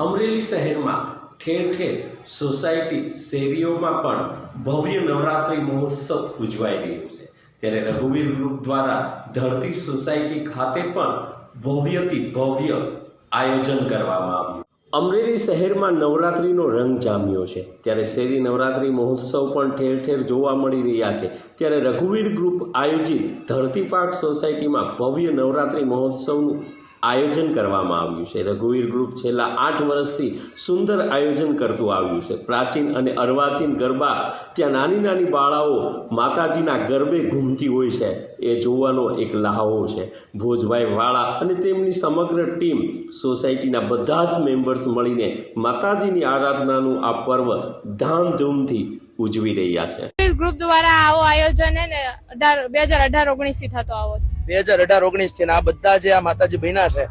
અમરેલી શહેરમાં ઠેર ઠેર સોસાયટી શેરીઓમાં પણ ભવ્ય નવરાત્રિ મહોત્સવ ઉજવાઈ રહ્યો છે। ત્યારે રઘુવીર ગ્રુપ દ્વારા ધરતી સોસાયટી ખાતે પણ ભવ્યથી ભવ્ય આયોજન કરવામાં આવ્યું। અમરેલી શહેરમાં નવરાત્રિનો રંગ જામ્યો છે, ત્યારે શેરી નવરાત્રિ મહોત્સવ પણ ઠેર ઠેર જોવા મળી રહ્યા છે। ત્યારે રઘુવીર ગ્રુપ આયોજિત ધરતી પાર્ક સોસાયટીમાં ભવ્ય નવરાત્રિ મહોત્સવનું આયોજન કરવામાં આવ્યું છે। રઘુવીર ગ્રુપ છેલ્લા 8 વર્ષથી સુંદર આયોજન કરતું આવ્યું છે। પ્રાચીન અને અર્વાચીન ગરબા ત્યાં નાની નાની બાળાઓ માતાજીના ગરબે ઘૂમતી હોય છે, એ જોવાનો એક લહાવો છે। ભોજભાઈ વાળા અને તેમની સમગ્ર ટીમ સોસાયટીના બધા જ મેમ્બર્સ મળીને માતાજીની આરાધનાનું આ પર્વ ધામધૂમથી ઉજવી રહ્યા છે। ગ્રુપ દ્વારા આવો આયોજન હે ને 2018-19 થી થતો આવો છે। 2018-19 થી આ બધા જે આ માતાજી બન્યા છે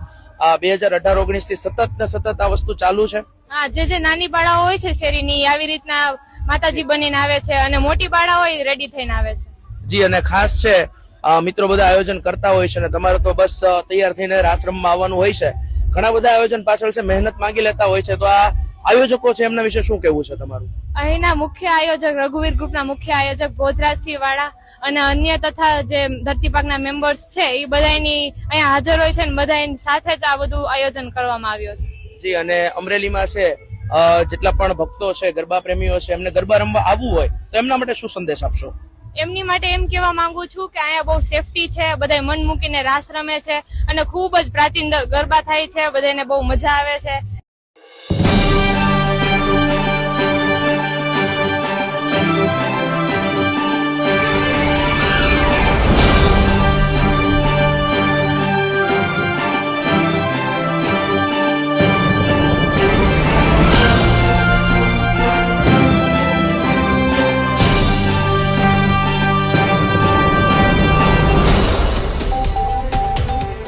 આ 2018-19 થી સતત ને સતત આ વસ્તુ ચાલુ છે। હા, જે નાની બાળાઓ હોય છે શેરીની આવી રીતના માતાજી બનીને આવે છે અને મોટી બાળા હોય રેડી થઈને આવે છે। જી, અને ખાસ છે મિત્રો બધા આયોજન કરતા હોય છે ને તમારે તો બસ તૈયાર થઈને રાસ રમવા આવવાનું હોય છે। ઘણા બધા આયોજન પાછળ છે મહેનત માંગી લેતા હોય છે, તો આ આયોજકો છે એમના વિશે શું કહેવું છે તમારું? અહીંના મુખ્ય આયોજક રઘુવીર ગ્રુપના મુખ્ય આયોજક ભોજરાજસિંહ વાળા અને અન્ય તથા જે ધરતી પાકના મેમ્બર્સ છે એ બધાની અહીંયા હાજર હોય છે ને બધાની સાથે જ આ બધું આયોજન કરવામાં આવ્યું છે। જી, અને અમરેલીમાં છે જેટલા પણ ભક્તો છે, ગરબા પ્રેમીઓ છે, એમને ગરબા રમવા આવવું હોય તો એમના માટે શું સંદેશ આપશો? એમની માટે એમ કહેવા માંગુ છું કે અહીંયા બહુ સેફટી છે, બધા મન મૂકીને રાસ રમે છે અને ખૂબ જ પ્રાચીન ગરબા થાય છે, બધાને બહુ મજા આવે છે।